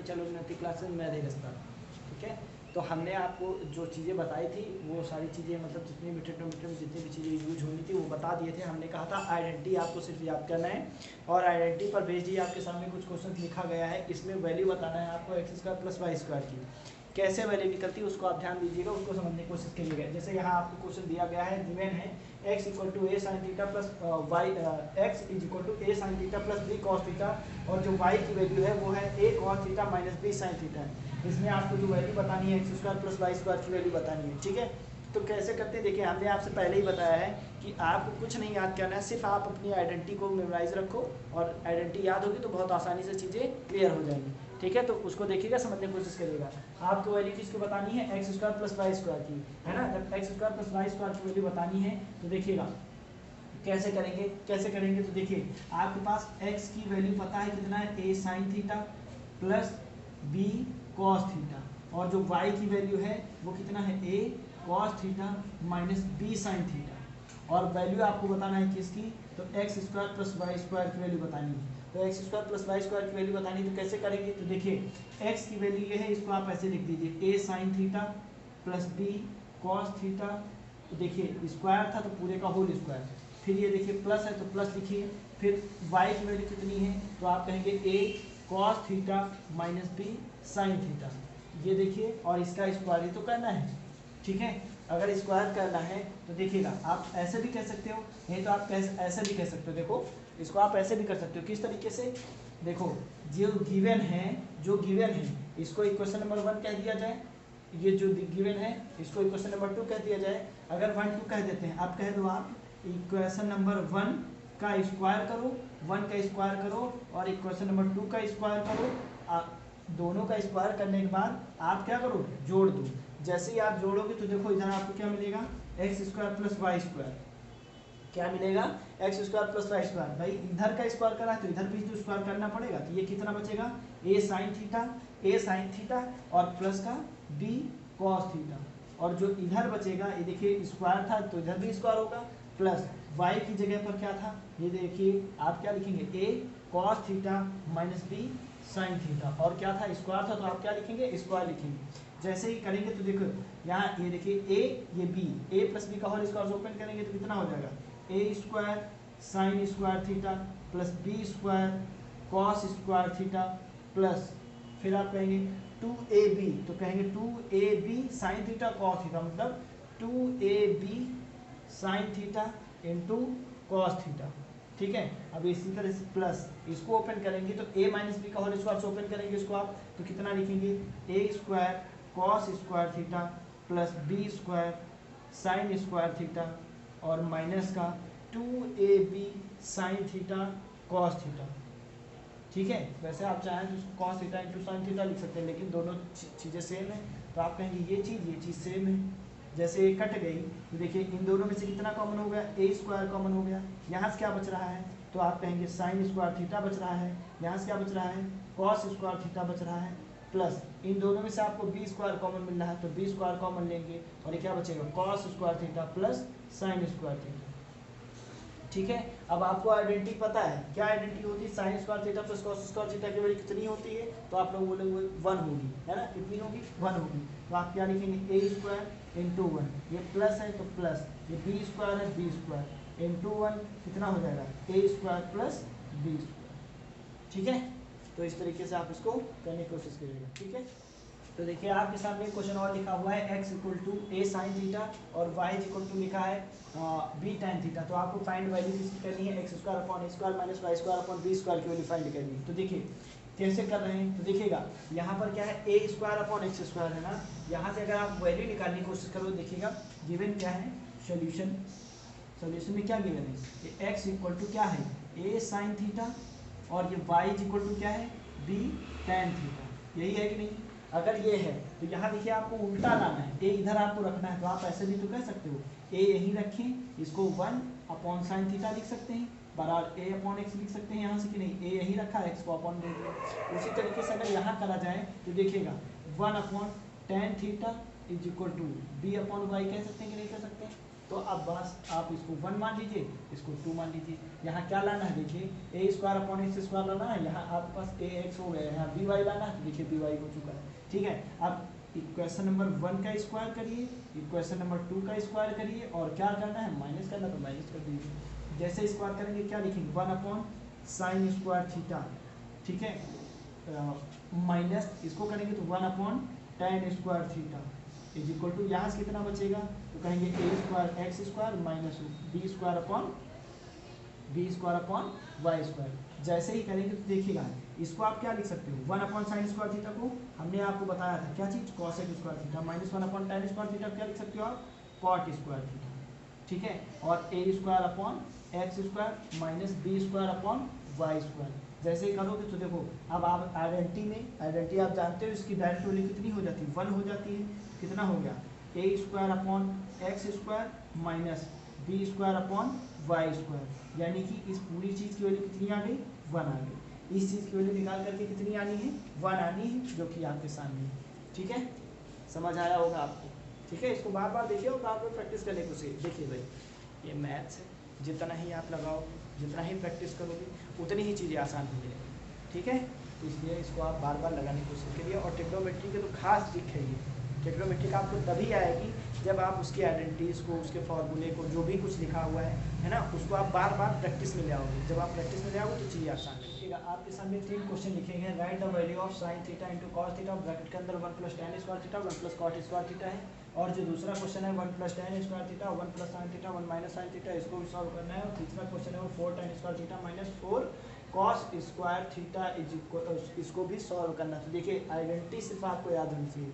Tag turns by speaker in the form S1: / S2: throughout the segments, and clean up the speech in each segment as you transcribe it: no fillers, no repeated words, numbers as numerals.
S1: चलो उन्नति क्लासेस मैं धीरज सर। ठीक है, तो हमने आपको जो चीज़ें बताई थी वो सारी चीज़ें मतलब जितनी भी ट्रिग्नोमेट्री में जितनी भी चीज़ें यूज होनी थी वो बता दिए थे। हमने कहा था आइडेंटिटी आपको सिर्फ याद करना है और आइडेंटिटी पर बेस्ड ही आपके सामने कुछ क्वेश्चन लिखा गया है। इसमें वैल्यू बताना है आपको x square plus y square की कैसे वैल्यू निकलती है उसको आप ध्यान दीजिएगा, उसको समझने की कोशिश करिएगा। जैसे यहाँ आपको क्वेश्चन दिया गया है, गिवन है x equal to A sine theta plus y x is equal to A sine theta plus b cos theta और जो y की वैल्यू है वो है a cos theta minus B sine theta है। इसमें आपको जो वैल्यू बतानी है x square plus y square की वैल्यू बतानी है। ठीक है, तो कैसे करते हैं देखिए, हमने आपसे पहले ही बताया है कि आपको कुछ नहीं याद करना है, सिर्फ आप अपनी आइडेंटिटी को मेमोराइज रखो और आइडेंटिटी याद होगी तो बहुत आसानी से चीज़ें क्लियर हो जाएंगी। ठीक है, तो उसको देखिएगा, समझने की कोशिश करिएगा। आपको वैल्यू किसको बतानी है, x square plus y square की, है ना। जब x square plus y square की वैल्यू बतानी है तो देखिएगा कैसे करेंगे तो देखिए आपके पास x की वैल्यू पता है कितना है, a sign theta plus b cos theta और जो y की वैल्यू है वो कितना है, a cos theta minus b sine theta और वैल्यू आपको बताना है किसकी, तो x square plus y square की वैल्यू बतानी है। तो x square plus y square की वैल्यू बतानी है तो कैसे करेंगे, तो देखिए x की वैल्यू ये है, इसको आप ऐसे लिख दीजिए a sign theta plus b cos theta, देखिए स्क्वायर था तो पूरे का होल स्क्वायर, फिर ये देखिए प्लस है तो प्लस लिखिए, फिर y की वैल्यू कितनी है तो आप कहेंगे a cos theta minus b sine theta, ये देखिए और इसका स्क्वायर ही तो करना है। ठीक है, अगर स्क्वायर करना है तो देखिएगा आप ऐसे भी कह सकते हो, नहीं तो आप ऐसे भी कह सकते हो। देखो इसको आप ऐसे भी कर सकते हो, किस तरीके से, देखो जो गिवन है इसको इक्वेशन नंबर 1 कह दिया जाए, ये जो गिवन है इसको इक्वेशन नंबर 2 कह दिया जाए। अगर 1 2 कह देते हैं, आप कह दो आप इक्वेशन नंबर 1 का स्क्वायर करो, 1 का स्क्वायर करो और इक्वेशन नंबर 2 का स्क्वायर करो। दोनों का स्क्वायर करने के बाद आप क्या करो, जोड़ दो। जैसे ही आप जोड़ोगे तो देखो इधर आपको क्या मिलेगा, x square plus y square, क्या मिलेगा, x square plus y square. भाई इधर का स्क्वायर करा है तो इधर भी तो स्क्वायर करना पड़ेगा, तो ये कितना बचेगा, ए साइन थीटा और प्लस का बी कॉस थीटा और जो इधर बचेगा ये देखिए स्क्वायर था तो इधर भी स्क्वायर होगा, प्लस y की जगह पर क्या था, ये देखिए आप क्या लिखेंगे, a cos theta minus B sine theta और क्या था, स्क्वायर था तो आप क्या लिखेंगे, स्क्वायर लिखेंगे। जैसे ही करेंगे तो देखो यहाँ ये देखिए a ये b, a प्लस बी का होल स्क्वायर ओपन करेंगे तो कितना हो जाएगा, a square sine square theta plus B square cos square theta plus फिर आप कहेंगे 2ab तो कहेंगे 2ab sine theta cos theta, मतलब 2ab sign theta into cos theta. ठीक है, अब इसी तरह से प्लस इसको ओपन करेंगे तो a माइनस बी का होल स्क्वायर से ओपन करेंगे इसको आप तो कितना लिखेंगे, a square cos square theta plus B square sine square theta और माइनस का 2ab sine theta cos theta. ठीक है, वैसे आप चाहें तो इसको cos theta into sine theta लिख सकते हैं, लेकिन दोनों चीज़ें सेम है तो आप कहेंगे ये चीज़ सेम है। जैसे ये कट गई तो देखिए इन दोनों में से कितना कॉमन हो गया, ए स्क्वायर कॉमन हो गया, यहाँ से क्या बच रहा है तो आप कहेंगे साइन स्क्वायर थीटा बच रहा है, यहाँ से क्या बच रहा है, कॉस स्क्वायर थीटा बच रहा है, प्लस इन दोनों में से आपको बी स्क्वायर कॉमन मिल रहा है तो बी स्क्वायर कॉमन लेंगे और ये क्या बचेगा, cos square theta plus sign square theta. ठीक है, अब आपको आइडेंटिटी पता है, क्या आइडेंटिटी होती है, sign square theta plus cos square theta की वैल्यू कितनी होती है, तो आप लोग बोलेंगे 1 होगी, है ना, कितनी होगी, 1 होगी। तो आप क्या लिखेंगे, ए स्क्वायर इंटू 1, ये प्लस है तो प्लस, ये बी स्क्वायर है, बी स्क्वायर इंटू 1 कितना हो जाएगा, ए स्क्वायर प्लस बी स्क्वायर। ठीक है, तो इस तरीके से आप इसको करने की कोशिश करिएगा। ठीक है, तो देखिए आपके सामने क्वेश्चन और लिखा हुआ है x equal to A sine theta और y इक्वल टू लिखा है b tan थीटा। तो आपको फाइंड वैल्यू किसकी करनी है, x square upon a square minus y square upon b square की वैल्यू फाइंड करनी है। तो देखिए कैसे कर रहे हैं, तो देखिएगा यहाँ पर क्या है, ए स्क्वायर अपॉन एक्स स्क्वायर है ना, यहाँ से अगर आप वैल्यू निकालने की कोशिश करो देखिएगा गिवन क्या है, सोल्यूशन में क्या गिवन है, ये x इक्वल टू क्या है, ए साइन थीटा और ये y इक्वल टू क्या है, b tan थीटा, यही है कि नहीं। अगर ये है तो यहाँ देखिए आपको उल्टा लाना है, ए इधर आपको रखना है तो आप ऐसे भी तो कह सकते हो, ए यहीं रखें, इसको 1 अपॉन साइन थीटा लिख सकते हैं, बराबर ए अपॉन एक्स लिख सकते हैं यहाँ से कि नहीं, ए यहीं रखा है, एक्स को अपॉन दे दिया। उसी तरीके से अगर यहाँ करा जाए तो देखिएगा 1 upon tan theta is equal to B upon Y कह सकते हैं कि नहीं कह सकते हैं, तो अब बस आप इसको 1 मान लीजिए, इसको 2 मान लीजिए। यहाँ क्या लाना है, देखिए a square upon x square लाना है, यहाँ आपके पास ए एक्स हो गया, यहाँ बी वाई लाना है, तो देखिए बी वाई हो चुका है। ठीक है, अब इक्वेशन नंबर 1 का स्क्वायर करिए, इक्वेशन नंबर 2 का स्क्वायर करिए, और क्या करना है, माइनस करना, तो माइनस कर दीजिए। जैसे स्क्वायर करेंगे क्या लिखेंगे, 1 अपॉन साइन स्क्वायर थीटा, ठीक है, माइनस इसको करेंगे तो 1 upon tan square theta is equal to, यहाँ से कितना बचेगा, तो कहेंगे a square x square minus B square upon y square. जैसे ही करेंगे तो देखिएगा, इसको आप क्या लिख सकते हो, 1 अपॉन साइन स्क्वायर थीटा को हमने आपको बताया था क्या चीज़, cosec square theta, minus 1 upon tan square theta क्या लिख सकते हो आप, कॉट स्क्वायर थीटा। ठीक है, और a square upon x square minus B square upon y square. जैसे ही करोगे तो देखो, अब आप आइडेंटिटी आप जानते हो, इसकी डायरेक्ट वैल्यू कितनी हो जाती है, 1 हो जाती है। कितना हो गया, a square upon x square minus B square upon y square, यानी कि इस पूरी चीज़ की वैल्यू कितनी आ गई, 1 आ गई। इस चीज़ की वैल्यू निकाल करके कितनी आनी है, 1 आनी है, जो कि आपके सामने है। ठीक है, समझ आया होगा आपको। ठीक है, इसको बार बार देखिए और बार बार प्रैक्टिस करने को सीखिए। देखिए भाई, ये मैथ्स है, जितना ही आप लगाओ, जितना ही प्रैक्टिस करोगे, उतनी ही चीज़ें आसान हो जाएगी। ठीक है, तो इसलिए इसको आप बार बार लगाने की कोशिश करिए। और ट्रिग्नोमेट्री के तो खास ट्रिक है ये, ट्रिग्नोमेट्री का आपको तभी आएगी जब आप उसकी आइडेंटिटीज़ को, उसके फॉर्मूले को, जो भी कुछ लिखा हुआ है ना, उसको आप बार बार प्रैक्टिस में ले आओगे। जब आप प्रैक्टिस में ले आओगे तो चीज़ें आसान लगेगा। आपके सामने 3 क्वेश्चन लिखे हैं, write the value of sine theta into cos theta, bracket के अंदर 1 plus tan square theta 1 plus cot square theta है। और जो दूसरा क्वेश्चन है 1 plus tan square theta 1 plus sine theta 1 minus sine theta, इसको भी सॉल्व करना है। और तीसरा क्वेश्चन है वो 4 ten square theta minus 4 cos square theta is equal, इसको भी सॉल्व करना है। तो देखिए, आइडेंटिटी सिर्फ आपको याद होनी चाहिए।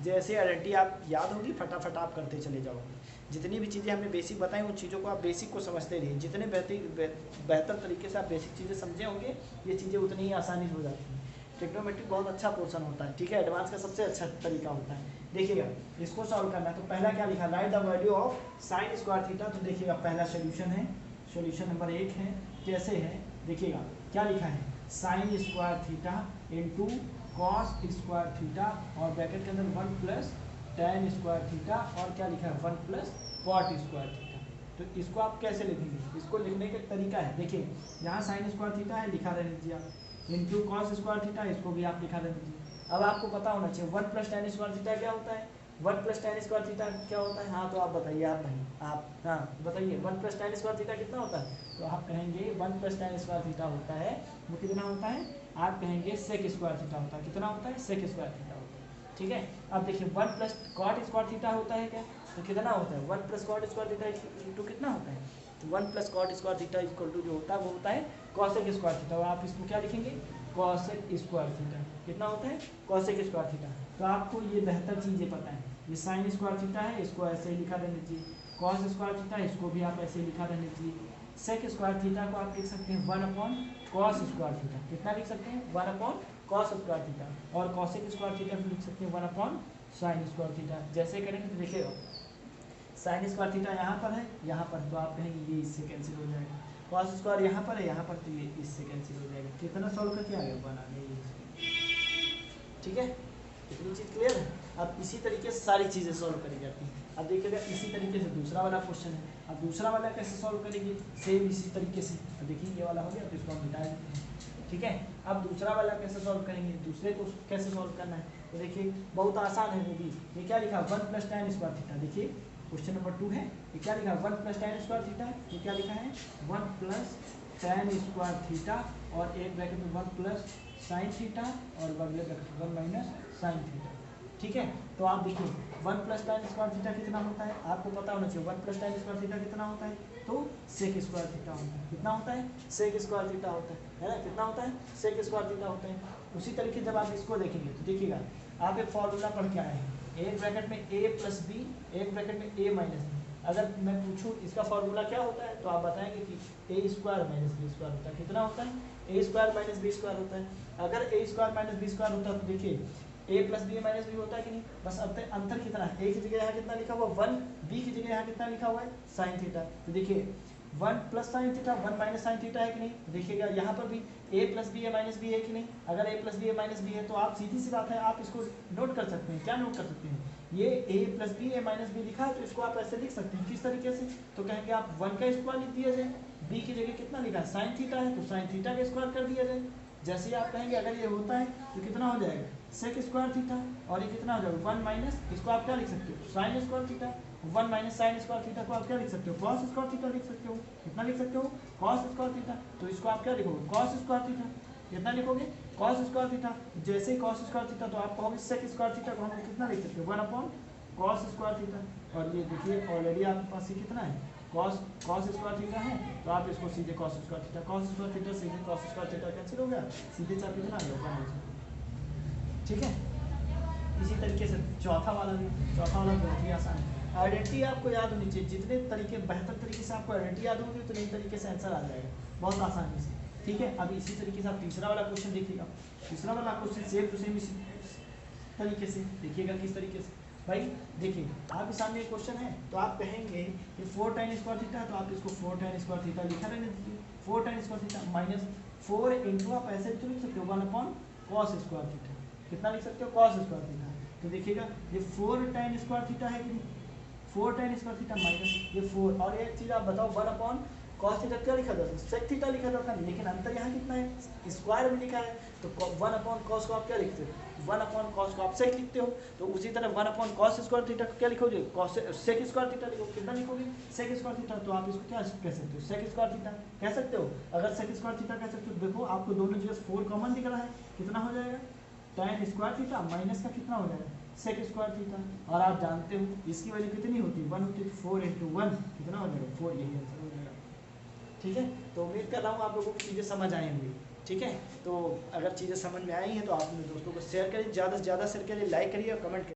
S1: जैसे आइडेंटिटी आप याद होगी, फटाफट आप करते चले जाओगे। जितनी भी चीज़ें हमने बेसिक बताई, उन चीज़ों को आप बेसिक को समझते रहिए। जितने बेहतर तरीके से आप बेसिक चीज़ें समझे होंगे, ये चीज़ें उतनी ही आसानी से हो जाती हैं। ट्रिग्नोमेट्री बहुत अच्छा पोर्शन होता है। ठीक है, एडवांस का सबसे अच्छा तरीका होता है। देखिएगा, इसको सॉल्व करना है तो पहला क्या लिखा, right the value of sign square theta. तो देखिएगा, पहला सोल्यूशन है, सोल्यूशन नंबर 1 है। कैसे है, देखिएगा क्या लिखा है, sign square theta into cos square theta, और ब्रैकेट के अंदर 1 प्लस टेन स्क्वायर थीटा, और क्या लिखा है 1 प्लस कॉट स्क्वायर थीटा। तो इसको आप कैसे लिखेंगे, इसको लिखने का तरीका है, देखिए यहाँ साइन स्क्वायर थीटा है, लिखा रहने दीजिए आप, इंटू कॉस स्क्वायर थीटा, इसको भी आप लिखा रहने दीजिए। अब आपको पता होना चाहिए 1 प्लस टेन स्क्वायर थीटा क्या होता है, 1 प्लस टेन स्क्वायर थीटा क्या होता है। हाँ, तो आप बताइए, आप नहीं, आप हाँ बताइए, 1 प्लस टेन स्क्वायर थीटा कितना होता है। तो आप कहेंगे 1 प्लस टेन स्क्वायर थीटा होता है, वो कितना होता है, आप कहेंगे सेक स्क्वायर थीटा होता है। कितना होता है, सेक स्क्वायर थीटा होता है। ठीक है, अब देखिए 1 प्लस कॉट स्क्वायर थीटा होता है क्या, तो कितना होता है, 1 plus cot square theta into कितना होता है, तो 1 plus cot square theta equal to जो होता है वो होता है कॉसेक स्क्वायर थीटा। आप इसको क्या लिखेंगे, कॉसेक स्क्वायर थीटा। कितना होता है, कॉसेक स्क्वायर थीटा। तो आपको ये बेहतर चीज़ें पता है। ये साइन स्क्वायर थीटा है, इसको ऐसे ही लिखा रहने दीजिए। कॉस स्क्वायर थीटा, इसको भी आप ऐसे ही लिखा रहने दीजिए। सेक स्क्वायर थीटा को आप लिख सकते हैं 1 अपॉन कॉस स्क्वायर थीटा। कितना लिख सकते हैं, 1 अपॉन कॉस स्क्वायर थीटा। और कॉसेक स्क्वायर थीटा भी लिख सकते हैं 1 अपॉन साइन स्क्वायर थीटा। जैसे करेंगे तो देखिए, साइन स्क्वायर थीटा यहाँ पर है, यहाँ पर, तो आप कहेंगे ये इससे कैंसिल हो जाएगा। कॉस स्क्वायर यहाँ पर है, यहाँ पर, तो ये इससे कैंसिल हो जाएगा। कितना सॉल्व करके आ गया, 1 आ गया। ठीक है, इतनी चीज़ क्लियर है। अब इसी तरीके से सारी चीज़ें सॉल्व करी जाती हैं। अब देखिएगा, इसी तरीके से दूसरा वाला क्वेश्चन है। अब दूसरा वाला कैसे सॉल्व करेंगे, सेम इसी तरीके से। अब देखिए, ये वाला हो गया, तो इसको हम मिटा देते हैं। ठीक है, अब दूसरा वाला कैसे सॉल्व करेंगे, दूसरे को कैसे सॉल्व करना है, तो देखिए बहुत आसान है वो भी। ये क्या लिखा, 1 प्लस टेन स्क्वायर थीटा। देखिए क्वेश्चन नंबर 2 है, ये क्या लिखा, 1 प्लस टेन स्क्वायर थीटा। ये क्या लिखा है, 1 प्लस टेन स्क्वायर थीटा, और एक ब्रैकेट में 1 प्लस साइन थीटा, और अगले ब्रैकेट 1 माइनस साइन थीटा। ठीक है, तो आप देखिए 1 प्लस टेन स्क्वायर थीटा कितना होता है, आपको पता होना चाहिए। 1 प्लस टेन स्क्वायर थीटा कितना होता है, तो सेक स्क्वायर थीटा होता है। कितना होता है, सेक स्क्वायर थीटा होता है ना। कितना होता है, सेक स्क्वायर थीटा होता है। उसी तरीके जब आप इसको देखेंगे तो देखिएगा, आप एक फॉर्मूला पढ़ के आए हैं, एक ब्रैकेट में a प्लस बी, एक ब्रैकेट में a माइनस बी। अगर मैं पूछूं इसका फॉर्मूला क्या होता है, तो आप बताएंगे कि a square minus B square होता है। कितना होता है, a square minus B square होता है। अगर a square minus B square होता है तो देखिए a plus B minus B होता है कि नहीं। बस अब अंतर कितना है, a की जगह यहाँ कितना लिखा हुआ 1, b की जगह यहाँ कितना लिखा हुआ है साइन थीटा। तो देखिए 1 plus sine theta 1 minus sine theta है कि नहीं। देखिएगा यहाँ पर भी a plus B minus B है कि नहीं। अगर a plus B minus B है तो आप सीधी सी बात है, आप इसको नोट कर सकते हैं। क्या नोट कर सकते हैं, ये a plus B a minus B लिखा है तो इसको आप ऐसे लिख सकते हैं किस तरीके से, तो कहेंगे आप 1 का स्क्वायर लिख दिया जाए, b की जगह कितना लिखा है साइन थीटा है तो साइन थीटा का स्क्वायर कर दिया जाए। जैसे ही आप कहेंगे अगर ये होता है तो कितना हो जाएगा सेक स्क्वायर थीटा, और ये कितना हो जाएगा 1 माइनस, इसको आप क्या लिख सकते हो sign square theta, 1 minus sign square theta को आप क्या लिख सकते हो कॉस स्क्वायर थीटा लिख सकते हो। कितना लिख सकते हो कॉस स्क्वायर थीटा, तो इसको आप क्या लिखोगे कॉस स्क्वायर थीटा, कितना लिखोगे कॉस स्क्वायर थीटा। जैसे ही कॉस स्क्वायर थीटा तो आप कहोगे सेक स्क्वायर थीटा को हम कितना लिख सकते हो 1 अपॉन कॉस स्क्वायर थीटा, और ये देखिए ऑलरेडी आपके पास ये कितना है कॉस स्क्वायर थीटा है, तो आप इसको सीधे कॉस स्क्वायर थीटा सीधे कॉस स्क्वायर थीटा कैंसिल हो गया, सीधे चार कितना आ गया 1। ठीक है, इसी तरीके से चौथा वाला बहुत ही आसान है। आइडेंटिटी आपको याद होनी चाहिए, जितने तरीके बेहतर तरीके से आपको आइडेंटिटी याद होगी उतने तरीके से आंसर आ जाएगा बहुत आसानी से। ठीक है, अब इसी तरीके से आप तीसरा वाला क्वेश्चन देखिएगा। तीसरा वाला क्वेश्चन सेम टू सेम इसी तरीके से देखिएगा किस तरीके से। भाई देखिए आपके सामने एक क्वेश्चन है तो आप कहेंगे कि 4 tan स्क्वायर थीटा है तो आप इसको 4 tan स्क्वायर थीटा लिखा रहने दीजिए, 4 tan square theta minus 4 into आप ऐसे तो लिख सकते हो 1 अपॉन कॉस स्क्वायर थीटा, कितना लिख सकते हो कॉस स्क्वायर थीटा। तो देखिएगा ये 4 tan स्क्वायर थीटा है कि नहीं, 4 tan स्क्वायर थीटा माइनस ये 4, और एक चीज़ आप बताओ 1 अपॉन कॉस थीटा क्या लिखा जाता है सेक थीटा लिखा जाता है, लेकिन अंतर यहाँ कितना है स्क्वायर में लिखा है, तो 1 अपॉन कॉस को आप क्या लिखते हो 1 अपॉन कॉस को आप सेक लिखते हो, तो उसी तरह 1 अपॉन कॉस स्क्वायर थीटा को क्या लिखोगे कॉस सेक स्क्वायर थीटा लिखो, कितना लिखोगे सेक स्क्वायर थीटा, तो आप इसको क्या कह सकते हो सेक स्क्वायर थीटा कह सकते हो। अगर सेक स्क्वायर थीटा कह सकते हो देखो आपको दोनों जगह 4 कॉमन दिख रहा है, कितना हो जाएगा tan स्क्वायर थीटा माइनस का कितना हो जाएगा सेक स्क्वायर थीटा, और आप जानते हो इसकी वैल्यू कितनी होती है 1 होती है, 4 इंटू 1 कितना हो जाएगा 4, यही आंसर हो जाएगा। ठीक है, तो उम्मीद कर रहा हूँ आप लोगों को चीज़ें समझ आई होंगी। ठीक है, तो अगर चीज़ें समझ में आई हैं तो आप अपने दोस्तों को शेयर करिए, ज़्यादा से ज़्यादा शेयर करिए, लाइक करिए और कमेंट करिए।